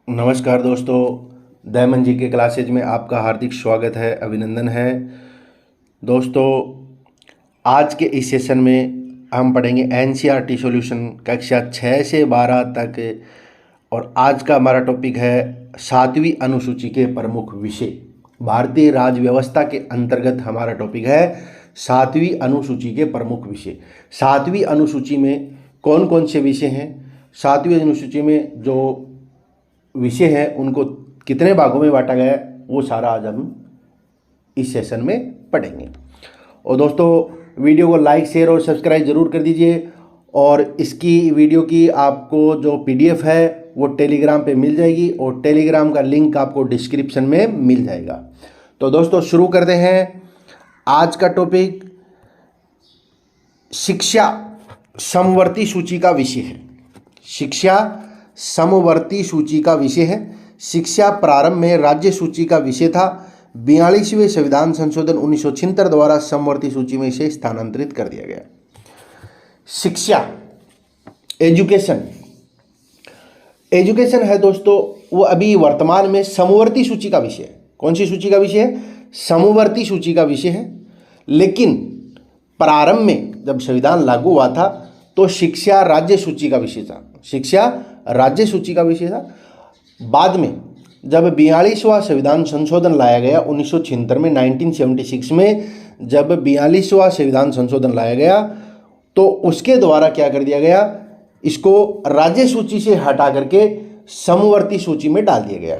नमस्कार दोस्तों, दयामन जी के क्लासेज में आपका हार्दिक स्वागत है, अभिनंदन है। दोस्तों, आज के इस सेशन में हम पढ़ेंगे एनसीईआरटी सॉल्यूशन कक्षा 6 से 12 तक। और आज का हमारा टॉपिक है 7वीं अनुसूची के प्रमुख विषय। भारतीय राज्य व्यवस्था के अंतर्गत हमारा टॉपिक है 7वीं अनुसूची के प्रमुख विषय। 7वीं अनुसूची में कौन कौन से विषय हैं, 7वीं अनुसूची में जो विषय है उनको कितने भागों में बांटा गया है, वो सारा आज हम इस सेशन में पढ़ेंगे। और दोस्तों, वीडियो को लाइक, शेयर और सब्सक्राइब जरूर कर दीजिए। और इसकी वीडियो की आपको जो पीडीएफ है वो टेलीग्राम पे मिल जाएगी और टेलीग्राम का लिंक आपको डिस्क्रिप्शन में मिल जाएगा। तो दोस्तों, शुरू करते हैं। आज का टॉपिक शिक्षा समवर्ती सूची का विषय है। शिक्षा समवर्ती सूची का विषय है। शिक्षा प्रारंभ में राज्य सूची का विषय था। 42वें संविधान संशोधन 1976 द्वारा समवर्ती सूची में इसे स्थानांतरित कर दिया गया। शिक्षा, एजुकेशन है दोस्तों, वो अभी वर्तमान में समवर्ती सूची का विषय है। कौन सी सूची का विषय है? समवर्ती सूची का विषय है। लेकिन प्रारंभ में जब संविधान लागू हुआ था तो शिक्षा राज्य सूची का विषय था। शिक्षा राज्य सूची का विषय था। बाद में जब 42वां संविधान संशोधन लाया गया 1976 में, 1976 में जब 42वां संविधान संशोधन लाया गया तो उसके द्वारा क्या कर दिया गया, इसको राज्य सूची से हटा करके समवर्ती सूची में डाल दिया गया।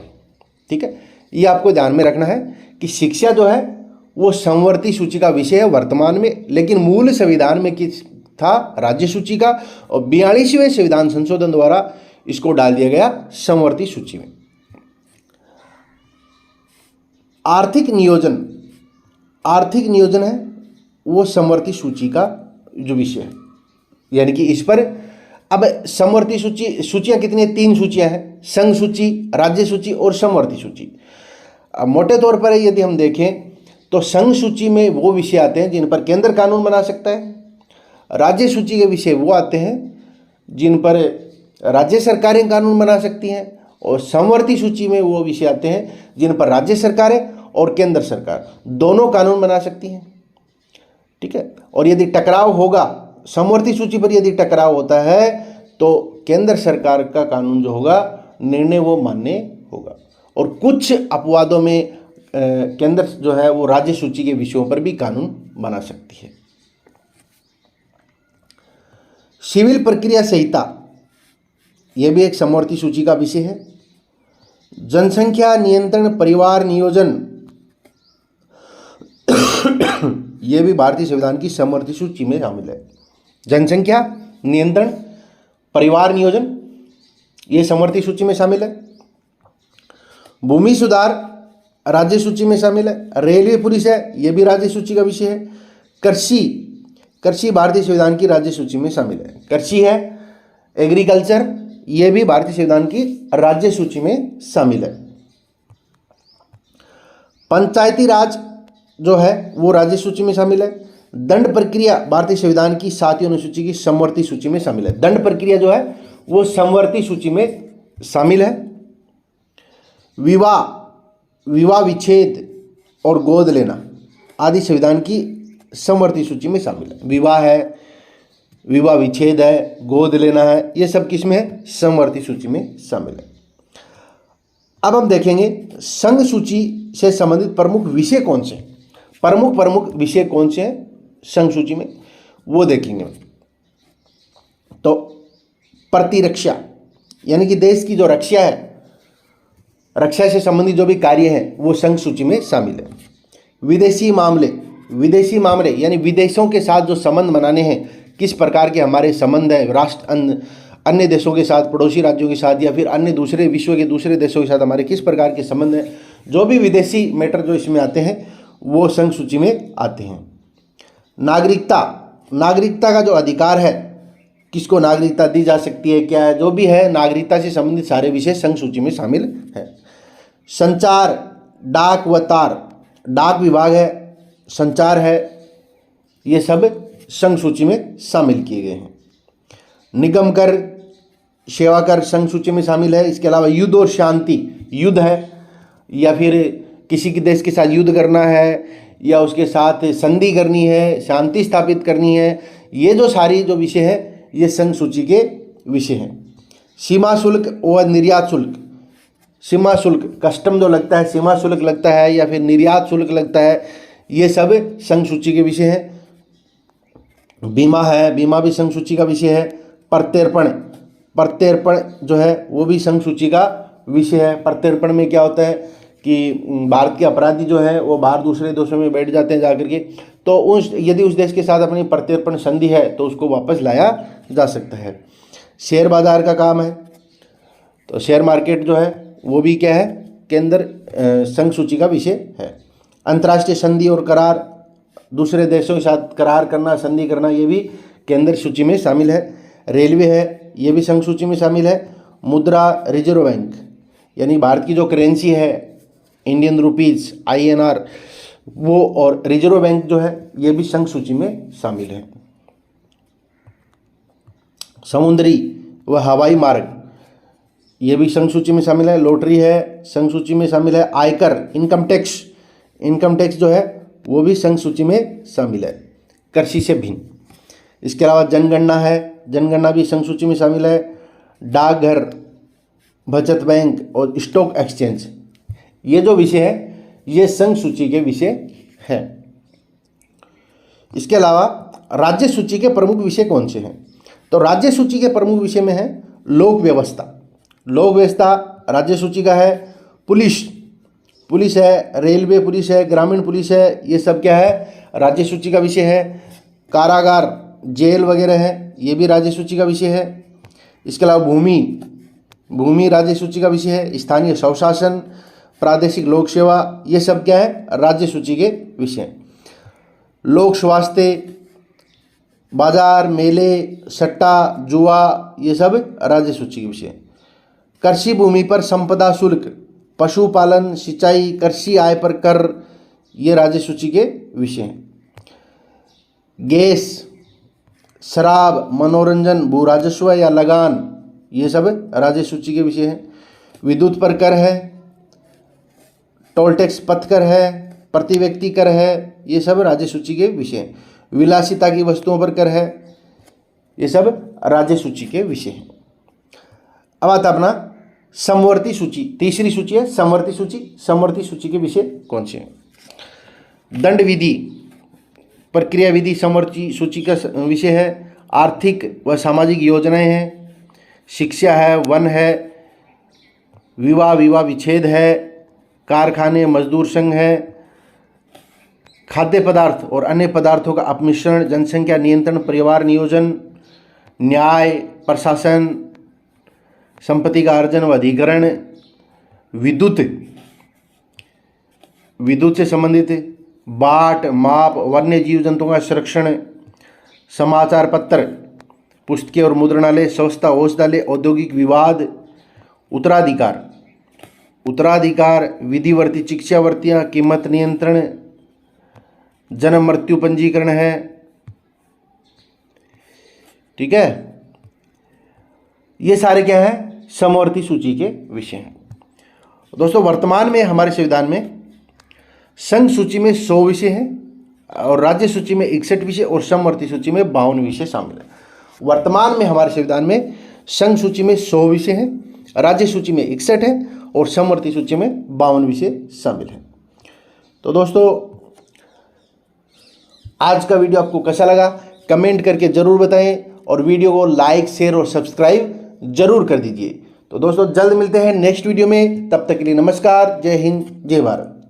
ठीक है, ये आपको ध्यान में रखना है कि शिक्षा जो है वो समवर्ती सूची का विषय है वर्तमान में, लेकिन मूल संविधान में किस था? राज्य सूची का। और 42वें संविधान संशोधन द्वारा इसको डाल दिया गया समवर्ती सूची में। आर्थिक नियोजन है वो समवर्ती सूची का जो विषय है, यानी कि इस पर अब समवर्ती सूचियां कितनी है? 3 सूचियां हैं, संघ सूची, राज्य सूची और समवर्ती सूची। अब मोटे तौर पर यदि हम देखें तो संघ सूची में वो विषय आते हैं जिन पर केंद्र कानून बना सकता है। राज्य सूची के विषय वो आते हैं जिन पर राज्य सरकारें कानून बना सकती हैं। और समवर्ती सूची में वो विषय आते हैं जिन पर राज्य सरकारें और केंद्र सरकार दोनों कानून बना सकती हैं। ठीक है, और यदि टकराव होगा, समवर्ती सूची पर यदि टकराव होता है तो केंद्र सरकार का कानून जो होगा, निर्णय वो मान्य होगा। और कुछ अपवादों में केंद्र जो है वो राज्य सूची के विषयों पर भी कानून बना सकती है। सिविल प्रक्रिया संहिता, यह भी एक समवर्ती सूची का विषय है। जनसंख्या नियंत्रण, परिवार नियोजन, यह भी भारतीय संविधान की समवर्ती सूची में शामिल है। जनसंख्या नियंत्रण, परिवार नियोजन, यह समवर्ती सूची में शामिल है। भूमि सुधार राज्य सूची में शामिल है। रेलवे पुलिस है, यह भी राज्य सूची का विषय है। कृषि भारतीय संविधान की राज्य सूची में शामिल है। कृषि है। एग्रीकल्चर, यह भी भारतीय संविधान की राज्य सूची में शामिल है। पंचायती राज जो है वो राज्य सूची में शामिल है। दंड प्रक्रिया भारतीय संविधान की 7वीं अनुसूची की समवर्ती सूची में शामिल है। दंड प्रक्रिया जो है वो समवर्ती सूची में शामिल है। विवाह विच्छेद और गोद लेना आदि संविधान की समवर्ती सूची में शामिल है। विवाह है, विवाह विच्छेद है, गोद लेना है, ये सब किस में है? समवर्ती सूची में शामिल है। अब हम देखेंगे संघ सूची से संबंधित प्रमुख विषय कौन से, प्रमुख विषय कौन से हैं संघ सूची में, वो देखेंगे। तो प्रतिरक्षा, यानी कि देश की जो रक्षा है, रक्षा से संबंधित जो भी कार्य हैं वो संघ सूची में शामिल है। विदेशी मामले यानी विदेशों के साथ जो संबंध बनाने हैं, किस प्रकार के हमारे संबंध है राष्ट्र अन्य देशों के साथ, पड़ोसी राज्यों के साथ, या फिर अन्य दूसरे विश्व के दूसरे देशों के साथ हमारे किस प्रकार के संबंध हैं, जो भी विदेशी मैटर जो इसमें आते हैं वो संघ सूची में आते हैं। नागरिकता का जो अधिकार है, किसको नागरिकता दी जा सकती है, क्या है, जो भी है, नागरिकता से संबंधित सारे विषय संघ सूची में शामिल है। संचार, डाक व तार, डाक विभाग है, संचार है, ये सब संघ सूची में शामिल किए गए हैं। निगम कर, सेवा कर संघ सूची में शामिल है। इसके अलावा युद्ध और शांति, युद्ध है या फिर किसी के देश के साथ युद्ध करना है या उसके साथ संधि करनी है, शांति स्थापित करनी है, ये जो सारी जो विषय है ये संघ सूची के विषय हैं। सीमा शुल्क व निर्यात शुल्क, सीमा शुल्क कस्टम जो लगता है, सीमा शुल्क लगता है या फिर निर्यात शुल्क लगता है, ये सब संघ सूची के विषय हैं। बीमा है, बीमा भी संघ सूची का विषय है। प्रत्यर्पण, प्रत्यर्पण जो है वो भी संघ सूची का विषय है। प्रत्यर्पण में क्या होता है कि भारत के अपराधी जो है वो बाहर दूसरे देशों में बैठ जाते हैं जाकर के, तो यदि उस देश के साथ अपनी प्रत्यर्पण संधि है तो उसको वापस लाया जा सकता है। शेयर बाजार का काम है, तो शेयर मार्केट जो है वो भी क्या है के अंदर संघ सूची का विषय है। अंतर्राष्ट्रीय संधि और करार, दूसरे देशों के साथ करार करना, संधि करना, ये भी केंद्र सूची में शामिल है। रेलवे है, ये भी संघ सूची में शामिल है। मुद्रा, रिजर्व बैंक यानी भारत की जो करेंसी है इंडियन रुपीज़ INR, वो और रिजर्व बैंक जो है ये भी संघ सूची में शामिल है। समुद्री व हवाई मार्ग, ये भी संघ सूची में शामिल है। लॉटरी है, संघ सूची में शामिल है। आयकर, इनकम टैक्स, इनकम टैक्स जो है वो भी संघ सूची में शामिल है, कृषि से भिन्न। इसके अलावा जनगणना है, जनगणना भी संघ सूची में शामिल है। डाकघर, बचत बैंक और स्टॉक एक्सचेंज, ये जो विषय है ये संघ सूची के विषय हैं। इसके अलावा राज्य सूची के प्रमुख विषय कौन से हैं? तो राज्य सूची के प्रमुख विषय में है लोक व्यवस्था, लोक व्यवस्था राज्य सूची का है। पुलिस, पुलिस है, रेलवे पुलिस है, ग्रामीण पुलिस है, ये सब क्या है राज्य सूची का विषय है। कारागार, जेल वगैरह है, ये भी राज्य सूची का विषय है। इसके अलावा भूमि, भूमि राज्य सूची का विषय है। स्थानीय स्वशासन, प्रादेशिक लोक सेवा, ये सब क्या है राज्य सूची के विषय हैं। लोक स्वास्थ्य, बाजार, मेले, सट्टा, जुआ, ये सब राज्य सूची के विषय हैं। कृषि भूमि पर संपदा शुल्क, पशुपालन, सिंचाई, कृषि आय पर कर, ये राज्य सूची के विषय हैं। गैस, शराब, मनोरंजन, भू राजस्व या लगान, ये सब राज्य सूची के विषय हैं। विद्युत पर कर है, टोल टैक्स पथ कर है, प्रति व्यक्ति कर है, ये सब राज्य सूची के विषय हैं। विलासिता की वस्तुओं पर कर है, ये सब राज्य सूची के विषय हैं। अब आता अपना समवर्ती सूची, तीसरी सूची है समवर्ती सूची। समवर्ती सूची के विषय कौन से हैं? दंड विधि, प्रक्रिया विधि समवर्ती सूची का विषय है। आर्थिक व सामाजिक योजनाएं हैं, शिक्षा है, वन है, विवाह विवाह विच्छेद है, कारखाने, मजदूर संघ है, खाद्य पदार्थ और अन्य पदार्थों का अपमिश्रण, जनसंख्या नियंत्रण, परिवार नियोजन, न्याय, प्रशासन, संपत्ति का अर्जन व अधिग्रहण, विद्युत, विद्युत से संबंधित, बाट, माप, वन्य जीव जंतुओं का संरक्षण, समाचार पत्र, पुस्तकें और मुद्रणालय, संस्था, औषधालय, औद्योगिक विवाद, उत्तराधिकार, उत्तराधिकार, विधिवर्ती, शिक्षावर्तियाँ, कीमत नियंत्रण, जन्म मृत्यु पंजीकरण है। ठीक है, ये सारे क्या है समवर्ती सूची के विषय हैं। दोस्तों वर्तमान में हमारे संविधान में संघ सूची में 100 विषय हैं और राज्य सूची में 61 विषय और समवर्ती सूची में 52 विषय शामिल है। वर्तमान में हमारे संविधान में संघ सूची में 100 विषय हैं, राज्य सूची में 61 है और समवर्ती सूची में 52 विषय शामिल हैं। तो दोस्तों आज का वीडियो आपको कैसा लगा कमेंट करके जरूर बताएं और वीडियो को लाइक, शेयर और सब्सक्राइब जरूर कर दीजिए। तो दोस्तों जल्द मिलते हैं नेक्स्ट वीडियो में, तब तक के लिए नमस्कार, जय हिंद, जय भारत।